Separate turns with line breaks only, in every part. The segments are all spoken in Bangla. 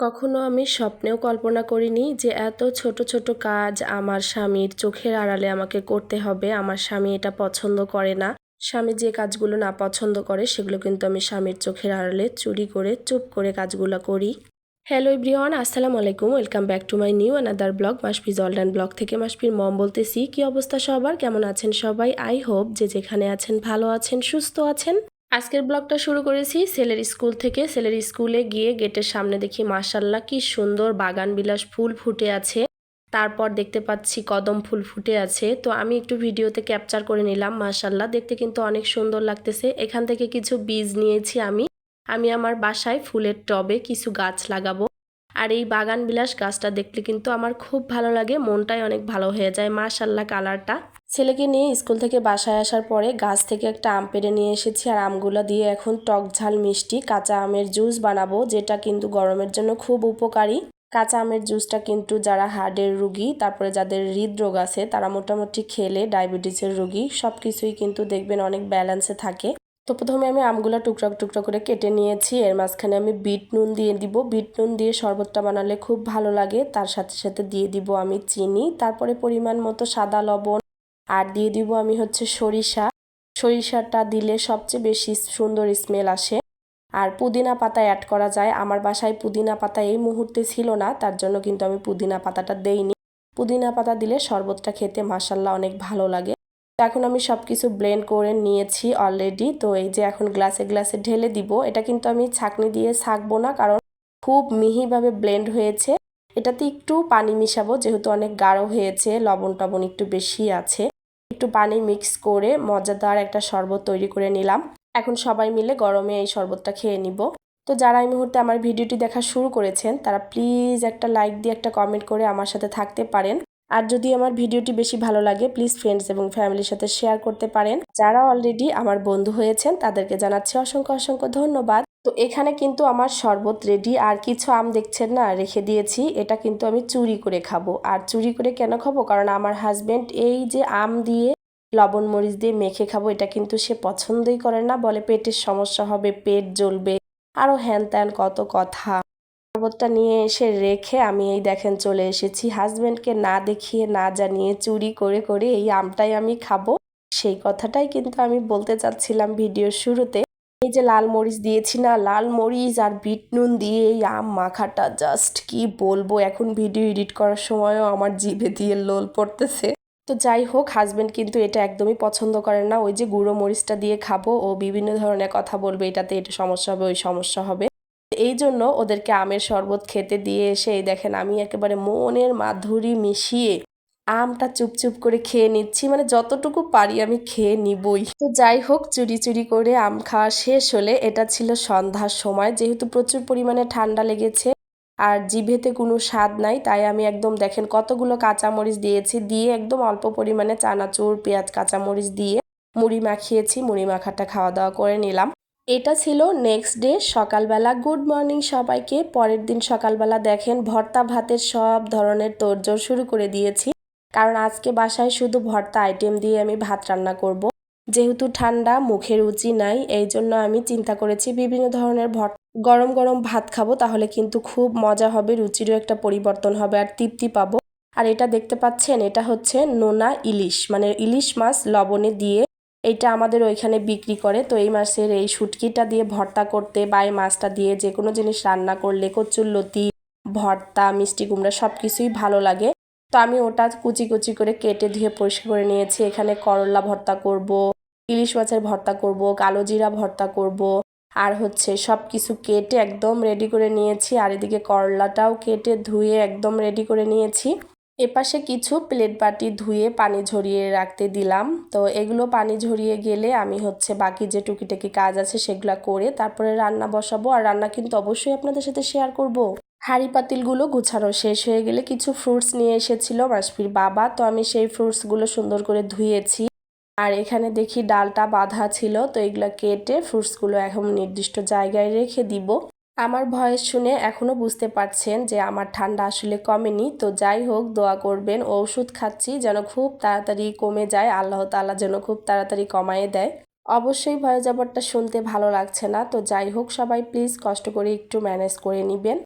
কখনো আমি স্বপ্নেও কল্পনা করিনি যে এত ছোট ছোট কাজ আমার স্বামীর চোখের আড়ালে আমাকে করতে হবে। আমার স্বামী এটা পছন্দ করে না। স্বামী যে কাজগুলো না পছন্দ করে সেগুলো কিন্তু আমি স্বামীর চোখের আড়ালে চুরি করে চুপ করে কাজগুলো করি। হ্যালো এভরিওয়ান, আসসালামু আলাইকুম। Welcome back to my new another blog. Masfiz online blog থেকে মাসফির মম বলতেছি। কি অবস্থা সবার, কেমন আছেন সবাই? আই হোপ যে যেখানে আছেন ভালো আছেন, সুস্থ আছেন। আজকের ব্লগটা শুরু করেছি ছেলের স্কুল থেকে। ছেলের স্কুলে গিয়ে গেটের সামনে দেখি মাশাল্লাহ কি সুন্দর বাগান বিলাস ফুল ফুটে আছে। তারপর দেখতে পাচ্ছি কদম ফুল ফুটে আছে। তো আমি একটু ভিডিওতে ক্যাপচার করে নিলাম। মাশাল্লাহ দেখতে কিন্তু অনেক সুন্দর লাগতেছে। এখান থেকে কিছু বীজ নিয়েছি আমি আমার বাসায় ফুলের টবে কিছু গাছ লাগাবো। আর এই বাগান বিলাস গাছটা দেখলে কিন্তু আমার খুব ভালো লাগে, মনটাই অনেক ভালো হয়ে যায়। মাশাল্লাহ কালারটা। ছেলেকে নিয়ে স্কুল থেকে বাসায় আসার পরে গাছ থেকে একটা আম পেড়ে নিয়ে এসেছি। আর আমগুলো দিয়ে এখন টক ঝাল মিষ্টি কাঁচা আমের জুস বানাবো, যেটা কিন্তু গরমের জন্য খুব উপকারী। কাঁচা আমের জুসটা কিন্তু যারা হার্টের রুগী, তারপরে যাদের হৃদরোগ আছে, তারা মোটামুটি খেলে, ডায়াবেটিসের রুগী, সব কিছুই কিন্তু দেখবেন অনেক ব্যালেন্সে থাকে। তো প্রথমে আমি আমগুলো টুকরা টুকরা করে কেটে নিয়েছি। এর মাঝখানে আমি বিট নুন দিয়ে দিব। বিট নুন দিয়ে শরবতটা বানালে খুব ভালো লাগে। তার সাথে সাথে দিয়ে দিব আমি চিনি, তারপরে পরিমাণ মতো সাদা লবণ, আর দিয়ে দিব আমি সরিষাটা দিলে সবচেয়ে বেশি সুন্দর স্মেল আসে। আর পুদিনা পাতা অ্যাড করা যায়। আমার বাসায় পুদিনা পাতা এই মুহূর্তে ছিল না, তার জন্য কিন্তু আমি পুদিনা পাতাটা দেইনি। পুদিনা পাতা দিলে শরবতটা খেতে মাশাল্লাহ অনেক ভালো লাগে। তো এখন আমি সবকিছু ব্লেন্ড করে নিয়েছি অলরেডি। তো এই যে এখন গ্লাসে গ্লাসে ঢেলে দিব। এটা কিন্তু আমি ছাঁকনি দিয়ে ছাঁকবো না, কারণ খুব মিহিভাবে ব্লেন্ড হয়েছে। এটাতে একটু পানি মিশাবো, যেহেতু অনেক গাঢ় হয়েছে, লবণ টবণ একটু বেশি আছে। একটু পানি মিক্স করে মজাদার একটা শরবত তৈরি করে নিলাম। এখন সবাই মিলে গরমে এই শরবতটা খেয়ে নিব। তো যারা এই মুহূর্তে আমার ভিডিওটি দেখা শুরু করেছেন, তারা প্লিজ একটা লাইক দিয়ে একটা কমেন্ট করে আমার সাথে থাকতে পারেন। আর যদি আমার ভিডিওটি বেশি ভালো লাগে, প্লিজ ফ্রেন্ডস এবং ফ্যামিলির সাথে শেয়ার করতে পারেন। যারা অলরেডি আমার বন্ধু হয়েছেন, তাদেরকে জানাচ্ছি অসংখ্য অসংখ্য ধন্যবাদ। তো এখানে কিন্তু আমার শরবত রেডি। আর কিছু আম দেখছেন না রেখে দিয়েছি, এটা কিন্তু আমি চুরি করে খাবো। আর চুরি করে কেন খাবো? কারণ আমার হাজবেন্ড এই যে আম দিয়ে লবণ মরিচ দিয়ে মেখে খাবো, এটা কিন্তু সে পছন্দই করে না। বলে পেটের সমস্যা হবে, পেট জ্বলবে, আরো হ্যান ত্যান কত কথা। শরবতটা নিয়ে এসে রেখে আমি এই দেখেন চলে এসেছি। হাজবেন্ডকে না দেখিয়ে না জানিয়ে চুরি করে করে এই আমটাই আমি খাবো, সেই কথাটাই কিন্তু আমি বলতে চাচ্ছিলাম ভিডিওর শুরুতে। এই যে লাল মরিচ দিয়েছি না, লাল মরিচ আর বিট নুন দিয়ে এই আম মাখাটা জাস্ট কি বলবো। এখন ভিডিও এডিট করার সময়ও আমার জিভে দিয়ে লোল পড়তেছে। তো যাই হোক, হাজবেন্ড কিন্তু এটা একদমই পছন্দ করেন না। ওই যে গুঁড়ো মরিচটা দিয়ে খাবো, ও বিভিন্ন ধরনের কথা বলবে, এটাতে এটা সমস্যা হবে, ওই সমস্যা হবে। এই জন্য ওদেরকে আমের শরবত খেতে দিয়ে এসে এই দেখেন আমি একেবারে মনের মাধুরী মিশিয়ে আমটা চুপচুপ করে খেয়ে নিচ্ছি। মানে যতটুকু পারি আমি খেয়ে নিবই। তো যাই হোক, চুরি চুরি করে আম খাওয়া শেষ হলে, এটা ছিল সন্ধ্যার সময়, যেহেতু প্রচুর পরিমাণে ঠান্ডা লেগেছে আর জিভেতে কোনো স্বাদ নাই, তাই আমি একদম দেখেন কতগুলো কাঁচামরিচ দিয়েছি, দিয়ে একদম অল্প পরিমাণে চানাচুর পেঁয়াজ কাঁচামরিচ দিয়ে মুড়ি মাখিয়েছি। মুড়ি মাখাটা খাওয়া দাওয়া করে নিলাম। এটা ছিল নেক্সট ডে সকালবেলা। গুড মর্নিং সবাইকে। পরের দিন সকালবেলা দেখেন ভর্তা ভাতের সব ধরনের তোড়জোড় শুরু করে দিয়েছি, কারণ আজকে বাসায় শুধু ভর্তা আইটেম দিয়ে আমি ভাত রান্না করব। যেহেতু ঠান্ডা, মুখে রুচি নাই, এই জন্য আমি চিন্তা করেছি বিভিন্ন ধরনের গরম গরম ভাত খাবো, তাহলে কিন্তু খুব মজা হবে, রুচিরও একটা পরিবর্তন হবে আর তৃপ্তি পাবো। আর এটা দেখতে পাচ্ছেন, এটা হচ্ছে নোনা ইলিশ, মানে ইলিশ মাছ লবণে দিয়ে এইটা আমাদের ওইখানে বিক্রি করে। তো এই মাছের এই শুটকিটা দিয়ে ভর্তা করতে বা এই মাছটা দিয়ে যে কোনো জিনিস রান্না করলে কচুরলতি, ভর্তা, মিষ্টি কুমড়া সব কিছুই ভালো লাগে। তো আমি ওটা কুচি কুচি করে কেটে ধুয়ে পরিষ্কার করে নিয়েছি। এখানে করলা ভর্তা করব, ইলিশ মাছের ভর্তা করব, কালো জিরা ভর্তা করব, আর হচ্ছে সব কিছু কেটে একদম রেডি করে নিয়েছি। আর এদিকে করলাটাও কেটে ধুয়ে একদম রেডি করে নিয়েছি। এপাশে কিছু প্লেট বাটি ধুয়ে পানি ঝরিয়ে রাখতে দিলাম। তো এগুলো পানি ঝরিয়ে গেলে আমি হচ্ছে বাকি যে টুকিটাকি কাজ আছে সেগুলো করে তারপরে রান্না বসাবো। আর রান্না কিন্তু অবশ্যই আপনাদের সাথে শেয়ার করব। হাঁড়ি পাতিলগুলো গুছানো শেষ হয়ে গেলে কিছু ফ্রুটস নিয়ে এসেছিল মাসফির বাবা, তো আমি সেই ফ্রুটসগুলো সুন্দর করে ধুয়েছি। আর এখানে দেখি ডালটা বাঁধা ছিল, তো এগুলো কেটে ফ্রুটসগুলো এখন নির্দিষ্ট জায়গায় রেখে দিব। আমার ভয়েস শুনে এখনো বুঝতে পারছেন যে আমার ঠান্ডা আসলে কমেনি। তো যাই হোক, দোয়া করবেন, ওষুধ খাচ্ছি যেন খুব তাড়াতাড়ি কমে যায়, আল্লাহ তাআলা যেন খুব তাড়াতাড়ি কমায়ে দেয়। অবশ্যই ভয়েস ওভারটা শুনতে ভালো লাগছে না। তো যাই হোক, সবাই প্লিজ কষ্ট করে একটু ম্যানেজ করে নেবেন।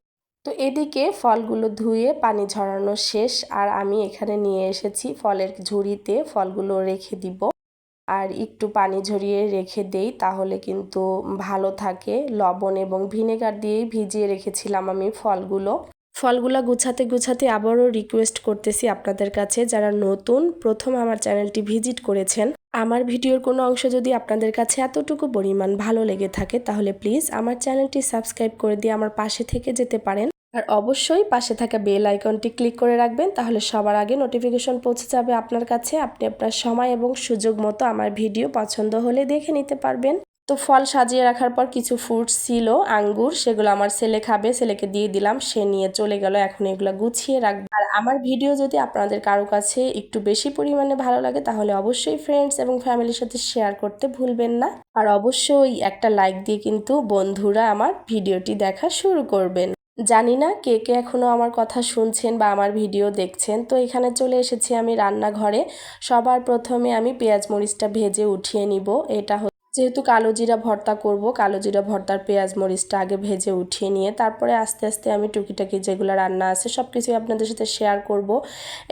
তো এদিকে ফলগুলো ধুয়ে পানি ঝরানো শেষ, আর আমি এখানে নিয়ে এসেছি ফলের ঝুড়িতে ফলগুলো রেখে দিব। আর একটু পানি ঝরিয়ে রেখে দেই, তাহলে কিন্তু ভালো থাকে। লবণ এবং ভিনেগার দিয়েই ভিজিয়ে রেখেছিলাম আমি ফলগুলো গুছাতে গুছাতে আবারও রিকোয়েস্ট করতেছি আপনাদের কাছে, যারা নতুন প্রথম আমার চ্যানেলটি ভিজিট করেছেন, আমার ভিডিওর কোনো অংশ যদি আপনাদের কাছে এতটুকু পরিমাণ ভালো লেগে থাকে, তাহলে প্লিজ আমার চ্যানেলটি সাবস্ক্রাইব করে দিয়ে আমার পাশে থেকে যেতে পারেন। আর অবশ্যই পাশে থাকা বেল আইকনটি ক্লিক করে রাখবেন, তাহলে সবার আগে নোটিফিকেশন পৌঁছে যাবে আপনার কাছে। আপনি আপনার সময় এবং সুযোগ মতো আমার ভিডিও পছন্দ হলে দেখে নিতে পারবেন। তো ফল সাজিয়ে রাখার পর কিছু ফ্রুটস ছিল, আঙ্গুর, সেগুলো আমার ছেলে খাবে, ছেলেকে দিয়ে দিলাম, সে নিয়ে চলে গেল। এখন এগুলো গুছিয়ে রাখবো। আর আমার ভিডিও যদি আপনাদের কারো কাছে একটু বেশি পরিমাণে ভালো লাগে, তাহলে অবশ্যই ফ্রেন্ডস এবং ফ্যামিলির সাথে শেয়ার করতে ভুলবেন না। আর অবশ্যই একটা লাইক দিয়ে কিন্তু বন্ধুরা আমার ভিডিওটি দেখা শুরু করবেন। জানি না কে কে এখনো আমার কথা শুনছেন বা আমার ভিডিও দেখছেন। তো এখানে চলে এসেছি আমি রান্নাঘরে। সবার প্রথমে আমি পেঁয়াজ মরিচটা ভেজে উঠিয়ে নিব। এটা যেহেতু কালো জিরা ভর্তা করব, কালো জিরা ভর্তার পেঁয়াজ মরিচটা আগে ভেজে উঠিয়ে নিয়ে তারপরে আস্তে আস্তে আমি টুকিটাকি যেগুলো রান্না আছে সব কিছুই আপনাদের সাথে শেয়ার করব।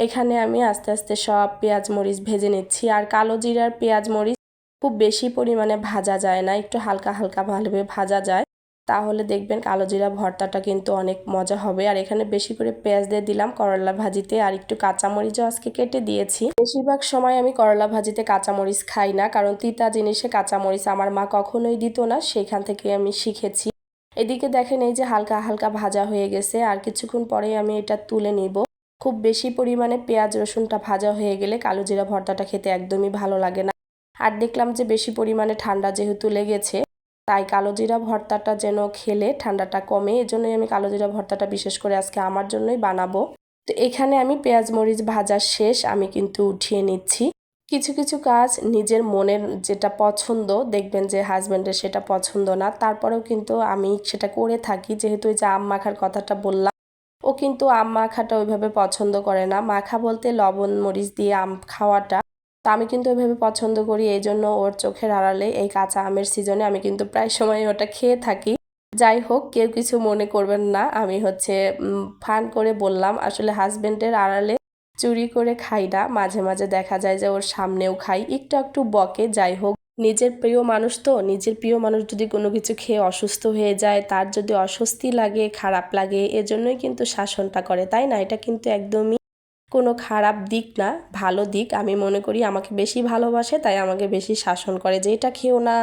এখানে আমি আস্তে আস্তে সব পেঁয়াজ মরিচ ভেজে নিচ্ছি। আর কালো জিরার পেঁয়াজ মরিচ খুব বেশি পরিমাণে ভাজা যায় না, একটু হালকা হালকা ভালোভাবে ভাজা যায়, তাহলে দেখবেন কালো জিরা ভর্তাটা কিন্তু অনেক মজা হবে। আর এখানে বেশি করে পেঁয়াজ দিয়ে দিলাম করলা ভাজিতে, আর একটু কাঁচামরিচও আজকে কেটে দিয়েছি। বেশিরভাগ সময় আমি করলা ভাজিতে কাঁচামরিচ খাই না, কারণ তিতা জিনিসে কাঁচামরিচ আমার মা কখনোই দিত না, সেখান থেকে আমি শিখেছি। এদিকে দেখেন এই যে হালকা হালকা ভাজা হয়ে গেছে, আর কিছুক্ষণ পরেই আমি এটা তুলে নিব। খুব বেশি পরিমাণে পেঁয়াজ রসুনটা ভাজা হয়ে গেলে কালো জিরা ভর্তাটা খেতে একদমই ভালো লাগে না। আর দেখলাম যে বেশি পরিমাণে ঠান্ডা যেহেতু লেগেছে, তাই কালো জিরা ভর্তাটা যেন খেলে ঠান্ডাটা কমে, এজন্যই আমি কালো জিরা ভর্তাটা বিশেষ করে আজকে আমার জন্যই বানাবো। তো এখানে আমি পেঁয়াজ মরিচ ভাজা শেষ, আমি কিন্তু উঠিয়ে নিচ্ছি। কিছু কিছু কাজ নিজের মনের যেটা পছন্দ, দেখবেন যে হাজব্যান্ডের সেটা পছন্দ না, তারপরেও কিন্তু আমি সেটা করে থাকি। যেহেতু এই যে আম মাখার কথাটা বললাম, ও কিন্তু আম মাখাটা ওইভাবে পছন্দ করে না। মাখা বলতে লবণ মরিচ দিয়ে আম খাওয়াটা, তো আমি কিন্তু ওইভাবে পছন্দ করি, এই জন্য ওর চোখের আড়ালে এই কাঁচা আমের সিজনে আমি কিন্তু প্রায় সময় ওটা খেয়ে থাকি। যাই হোক, কেউ কিছু মনে করবেন না, আমি ফান করে বললাম। আসলে হাজবেন্ডের আড়ালে চুরি করে খাই না, মাঝে মাঝে দেখা যায় যে ওর সামনেও খাই, একটু একটু বকে। যাই হোক, নিজের প্রিয় মানুষ তো, নিজের প্রিয় মানুষ যদি কোনো কিছু খেয়ে অসুস্থ হয়ে যায়, তার যদি অস্বস্তি লাগে, খারাপ লাগে, এজন্যই কিন্তু শাসনটা করে, তাই না? এটা কিন্তু একদমই কোনো খারাপ দিক না, ভালো দিক। আমি মনে করি আমাকে বেশি ভালোবাসে, তাই আমাকে বেশি শাসন করে যে এটা খেও না,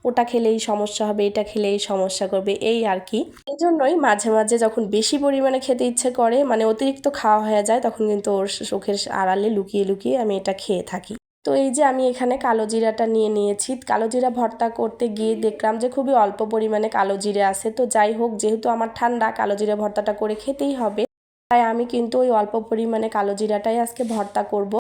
ওটা খেলেই সমস্যা হবে, এটা খেলেই সমস্যা করবে, এই আর কি। এই জন্যই মাঝে মাঝে যখন বেশি পরিমাণে খেতে ইচ্ছে করে, মানে অতিরিক্ত খাওয়া হয়ে যায়, তখন কিন্তু ওর চোখের আড়ালে লুকিয়ে লুকিয়ে আমি এটা খেয়ে থাকি। তো এই যে আমি এখানে কালো জিরাটা নিয়ে নিয়েছি। কালো জিরা ভর্তা করতে গিয়ে দেখলাম যে খুবই অল্প পরিমাণে কালো জিরা আছে। তো যাই হোক, যেহেতু আমার ঠান্ডা, কালো জিরা ভর্তাটা করে খেতেই হবে, তাই আমি কিন্তু ওই অল্প পরিমাণে কালো জিরাটাই আজকে ভর্তা করব।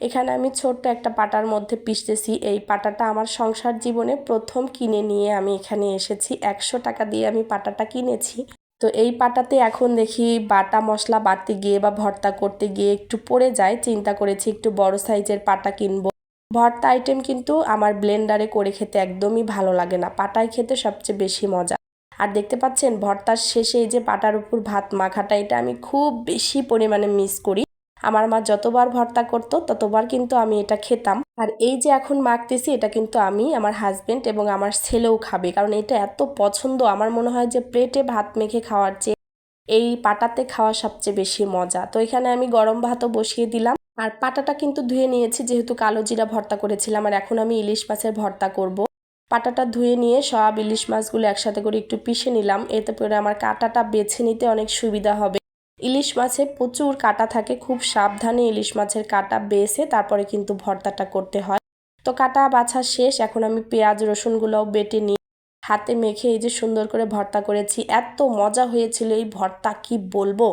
এখানে আমি ছোট্ট একটা পাটার মধ্যে পিষতেছি। এই পাটাটা আমার সংসার জীবনে প্রথম কিনে নিয়ে আমি এখানে এসেছি, 100 টাকা দিয়ে আমি পাটাটা কিনেছি। তো এই পাটাতে এখন দেখি বাটা মশলা বাটতে গিয়ে বা ভর্তা করতে গিয়ে একটু পড়ে যায়, চিন্তা করেছি একটু বড় সাইজের পাটা কিনবো। ভর্তা আইটেম কিন্তু আমার ব্লেন্ডারে করে খেতে একদমই ভালো লাগে না, পাটায় খেতে সবচেয়ে বেশি মজা। আর দেখতে পাচ্ছেন ভর্তার শেষে এই যে পাটার উপর ভাত মাখাটা, এটা আমি খুব বেশি পরিমাণে মিস করি। আমার মা যতবার ভর্তা করতো ততবার কিন্তু আমি এটা খেতাম। আর এই যে এখন মাখতেছি, এটা কিন্তু আমি, আমার হাজবেন্ড এবং আমার ছেলেও খাবে, কারণ এটা এত পছন্দ। আমার মনে হয় যে প্লেটে ভাত মেখে খাওয়ার চেয়ে এই পাটাতে খাওয়া সবচেয়ে বেশি মজা। তো এখানে আমি গরম ভাতও বসিয়ে দিলাম। আর পাটাটা কিন্তু ধুয়ে নিয়েছি, যেহেতু কালো জিরা ভর্তা করেছিলাম। আর এখন আমি ইলিশ মাছের ভর্তা করব। পাটাটা ধুয়ে নিয়ে সব ইলিশ মাছগুলো একসাথে করে একটু পিষে নিলাম, এতে করে আমার কাঁটাটা বেছে নিতে অনেক সুবিধা হবে। ইলিশ মাছে প্রচুর কাঁটা থাকে, খুব সাবধানে ইলিশ মাছের কাঁটা বেছে তারপরে কিন্তু ভর্তাটা করতে হয়। তো কাঁটা বাছা শেষ, এখন আমি পেঁয়াজ রসুনগুলোও বেটে নিই, হাতে মেখে এই যে সুন্দর করে ভর্তা করেছি। এত মজা হয়েছিল এই ভর্তা, কি বলবো।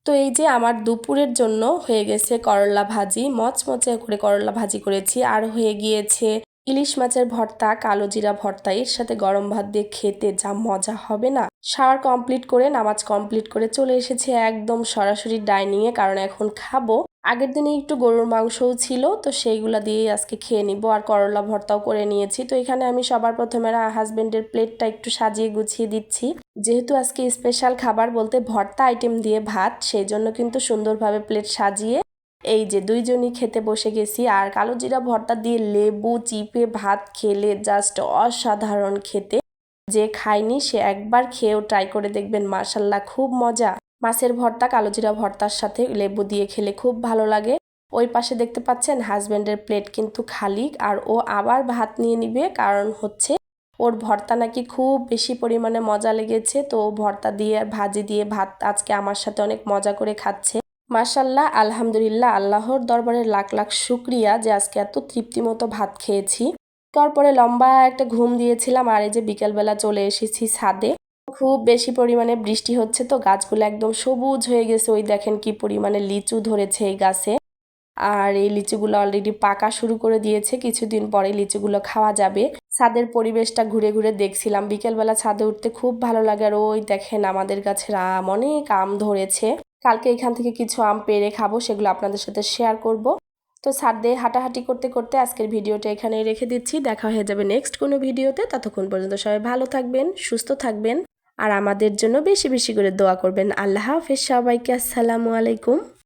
তো এই যে আমার দুপুরের জন্য হয়ে গেছে করলা ভাজি, মচমচে করে করলা ভাজি করেছি, আর হয়ে গিয়েছে ইলিশ মাছের ভর্তা, কালো জিরা ভর্তা। এর সাথে গরম ভাত দিয়ে খেতে যা মজা হবে না। শাওয়ার কমপ্লিট করে, নামাজ কমপ্লিট করে চলে এসেছি একদম সরাসরি ডাইনিংয়ে, কারণ এখন খাবো। আগের দিনে একটু গরুর মাংসও ছিল, তো সেইগুলা দিয়েই আজকে খেয়ে নিব। আর করলা ভর্তাও করে নিয়েছি। তো এখানে আমি সবার প্রথমে হাজবেন্ডের প্লেটটা একটু সাজিয়ে গুছিয়ে দিচ্ছি। যেহেতু আজকে স্পেশাল খাবার বলতে ভর্তা আইটেম দিয়ে ভাত, সেই জন্য কিন্তু সুন্দরভাবে প্লেট সাজিয়ে এই যে দুইজনই খেতে বসে গেছি। আর কালো জিরা ভর্তা দিয়ে লেবু চিপে ভাত খেলে জাস্ট অসাধারণ খেতে। যে খায়নি সে একবার খেয়েও ট্রাই করে দেখবেন, মাশাল্লাহ খুব মজা। মাছের ভর্তা কালো জিরা ভর্তার সাথে লেবু দিয়ে খেলে খুব ভালো লাগে। ওই পাশে দেখতে পাচ্ছেন হাজবেন্ডের প্লেট কিন্তু খালি, আর ও আবার ভাত নিয়ে নিবে, কারণ হচ্ছে ওর ভর্তা নাকি খুব বেশি পরিমাণে মজা লেগেছে। তো ভর্তা দিয়ে আর ভাজি দিয়ে ভাত আজকে আমার সাথে অনেক মজা করে খাচ্ছে। মাশাল্লাহ, আলহামদুলিল্লাহ, আল্লাহর দরবারে লাখ লাখ শুক্রিয়া যে আজকে এত তৃপ্তি মতো ভাত খেয়েছি। তারপরে লম্বা একটা ঘুম দিয়েছিলাম, আর এই যে বিকেলবেলা চলে এসেছি ছাদে। খুব বেশি পরিমাণে বৃষ্টি হচ্ছে, তো গাছগুলো একদম সবুজ হয়ে গেছে। ওই দেখেন কি পরিমাণে লিচু ধরেছে এই গাছে। আর এই লিচুগুলো অলরেডি পাকা শুরু করে দিয়েছে, কিছুদিন পরে লিচুগুলো খাওয়া যাবে। ছাদের পরিবেশটা ঘুরে ঘুরে দেখছিলাম। বিকেলবেলা ছাদে উঠতে খুব ভালো লাগে। আর ওই দেখেন আমাদের গাছের আম, অনেক আম ধরেছে। কালকে এখান থেকে কিছু আম পেড়ে খাবো, সেগুলো আপনাদের সাথে শেয়ার করব। তো ছাদে হাঁটাহাঁটি করতে করতে আজকের ভিডিওটা এখানেই রেখে দিচ্ছি। দেখা হয়ে যাবে নেক্সট কোনো ভিডিওতে। ততক্ষণ পর্যন্ত সবাই ভালো থাকবেন, সুস্থ থাকবেন, আর আমাদের জন্য বেশি বেশি করে দোয়া করবেন। আল্লাহ হাফেজ সবাইকে। আসসালামু আলাইকুম।